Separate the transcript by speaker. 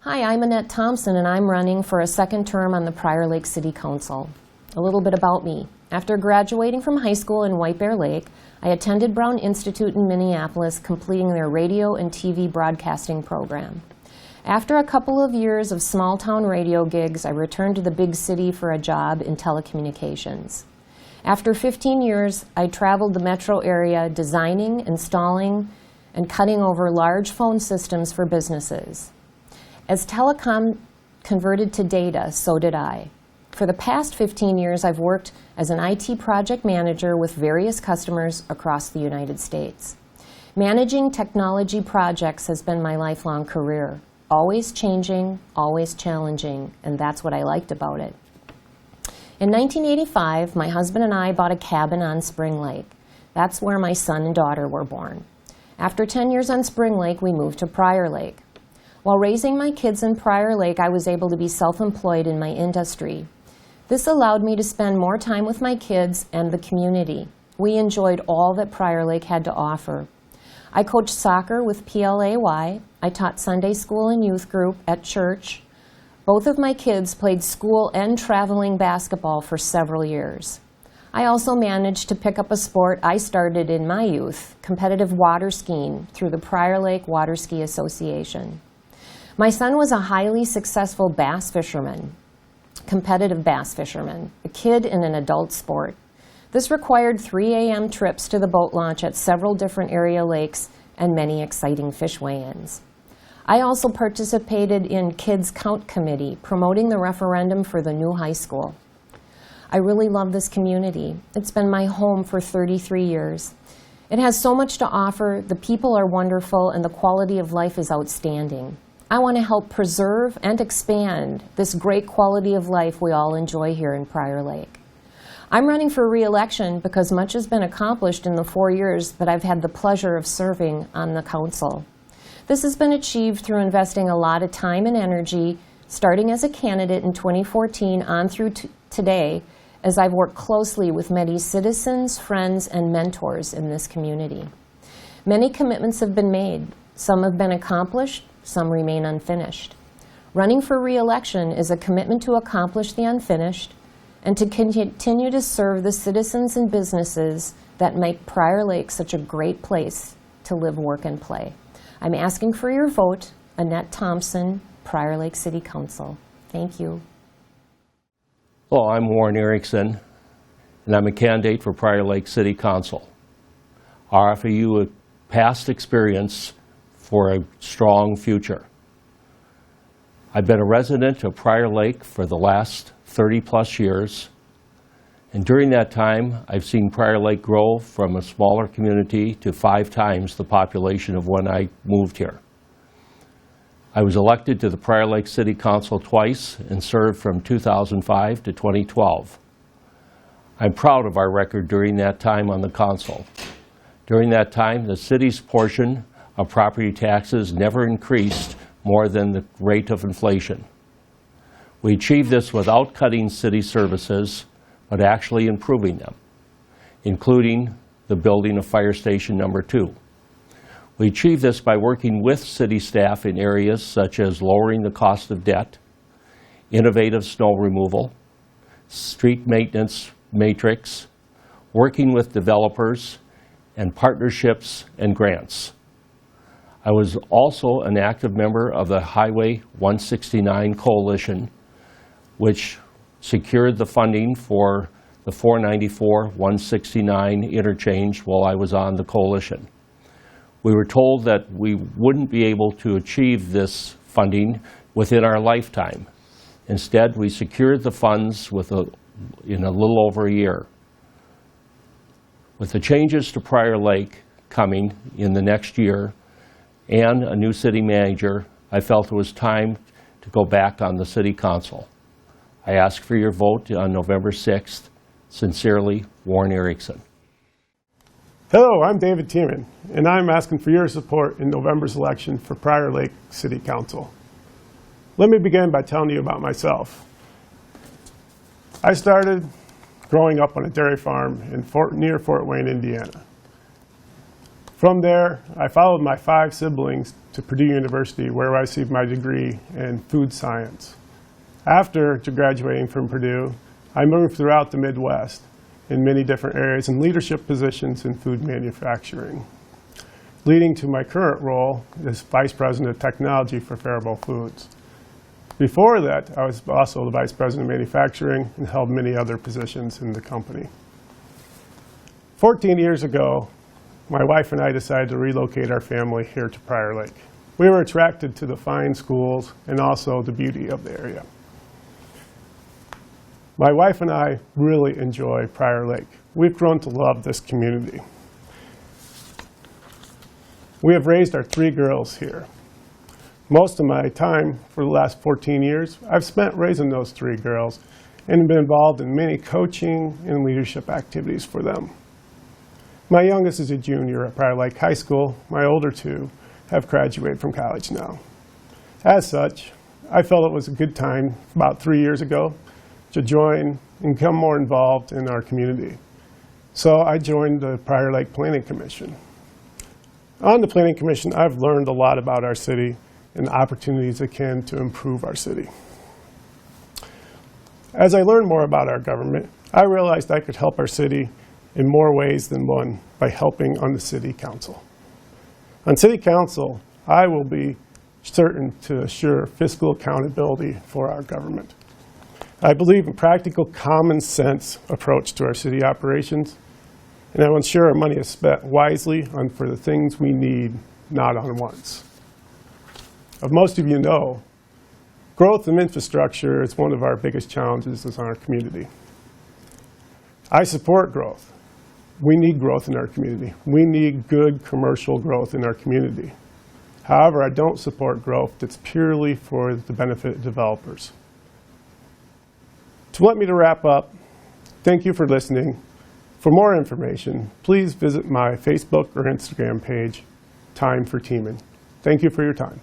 Speaker 1: Hi, I'm Annette Thompson, and I'm running for a second term on the Prior Lake City Council. A little bit about me. After graduating from high school in White Bear Lake, I attended Brown Institute in Minneapolis, completing their radio and TV broadcasting program. After a couple of years of small-town radio gigs, I returned to the big city for a job in telecommunications. After 15 years, I traveled the metro area designing, installing, and cutting over large phone systems for businesses. As telecom converted to data, so did I. For the past 15 years, I've worked as an IT project manager with various customers across the United States. Managing technology projects has been my lifelong career. Always changing, always challenging, and that's what I liked about it. In 1985, my husband and I bought a cabin on Spring Lake. That's where my son and daughter were born. After 10 years on Spring Lake, we moved to Prior Lake. While raising my kids in Prior Lake, I was able to be self-employed in my industry. This allowed me to spend more time with my kids and the community. We enjoyed all that Prior Lake had to offer. I coached soccer with PLAY. I taught Sunday school and youth group at church. Both of my kids played school and traveling basketball for several years. I also managed to pick up a sport I started in my youth, competitive water skiing, through the Prior Lake Water Ski Association. My son was a highly successful bass fisherman, competitive bass fisherman, a kid in an adult sport. This required 3 a.m. trips to the boat launch at several different area lakes and many exciting fish weigh-ins. I also participated in Kids Count Committee, promoting the referendum for the new high school. I really love this community. It's been my home for 33 years. It has so much to offer, the people are wonderful, and the quality of life is outstanding. I want to help preserve and expand this great quality of life we all enjoy here in Prior Lake. I'm running for re-election because much has been accomplished in the 4 years that I've had the pleasure of serving on the council. This has been achieved through investing a lot of time and energy, starting as a candidate in 2014 on through today, as I've worked closely with many citizens, friends, and mentors in this community. Many commitments have been made. Some have been accomplished, some remain unfinished. Running for re-election is a commitment to accomplish the unfinished and to continue to serve the citizens and businesses that make Prior Lake such a great place to live, work, and play. I'm asking for your vote. Annette Thompson, Prior Lake City Council. Thank you.
Speaker 2: Hello, I'm Warren Erickson, and I'm a candidate for Prior Lake City Council. I offer you a past experience for a strong future. I've been a resident of Prior Lake for the last 30-plus years, and during that time, I've seen Prior Lake grow from a smaller community to 5 times the population of when I moved here. I was elected to the Prior Lake City Council twice and served from 2005 to 2012. I'm proud of our record during that time on the council. During that time, the city's portion of property taxes never increased more than the rate of inflation. We achieved this without cutting city services, but actually improving them, including the building of Fire Station Number 2. We achieved this by working with city staff in areas such as lowering the cost of debt, innovative snow removal, street maintenance matrix, working with developers, and partnerships and grants. I was also an active member of the Highway 169 Coalition, which secured the funding for the 494-169 interchange while I was on the coalition. We were told that we wouldn't be able to achieve this funding within our lifetime. Instead, we secured the funds in a little over a year. With the changes to Prior Lake coming in the next year and a new city manager, I felt it was time to go back on the city council. I ask for your vote on November 6th. Sincerely, Warren Erickson.
Speaker 3: Hello, I'm David Tiemann, and I'm asking for your support in November's election for Prior Lake City Council. Let me begin by telling you about myself. I started growing up on a dairy farm near Fort Wayne, Indiana. From there, I followed my 5 siblings to Purdue University, where I received my degree in food science. After graduating from Purdue, I moved throughout the Midwest in many different areas in leadership positions in food manufacturing, leading to my current role as Vice President of Technology for Faribault Foods. Before that, I was also the Vice President of Manufacturing and held many other positions in the company. 14 years ago, my wife and I decided to relocate our family here to Prior Lake. We were attracted to the fine schools and also the beauty of the area. My wife and I really enjoy Prior Lake. We've grown to love this community. We have raised our 3 girls here. Most of my time for the last 14 years, I've spent raising those 3 girls and been involved in many coaching and leadership activities for them. My youngest is a junior at Prior Lake High School. My older 2 have graduated from college now. As such, I felt it was a good time about 3 years ago to join and become more involved in our community. So I joined the Prior Lake Planning Commission. On the Planning Commission, I've learned a lot about our city and the opportunities it can to improve our city. As I learned more about our government, I realized I could help our city in more ways than one by helping on the City Council. On City Council, I will be certain to assure fiscal accountability for our government. I believe in practical, common sense approach to our city operations, and I will ensure our money is spent wisely for the things we need, not on wants. As most of you know, growth in infrastructure is one of our biggest challenges in our community. I support growth. We need growth in our community. We need good commercial growth in our community. However, I don't support growth that's purely for the benefit of developers. To let me to wrap up, thank you for listening. For more information, please visit my Facebook or Instagram page, Time for Teeman. Thank you for your time.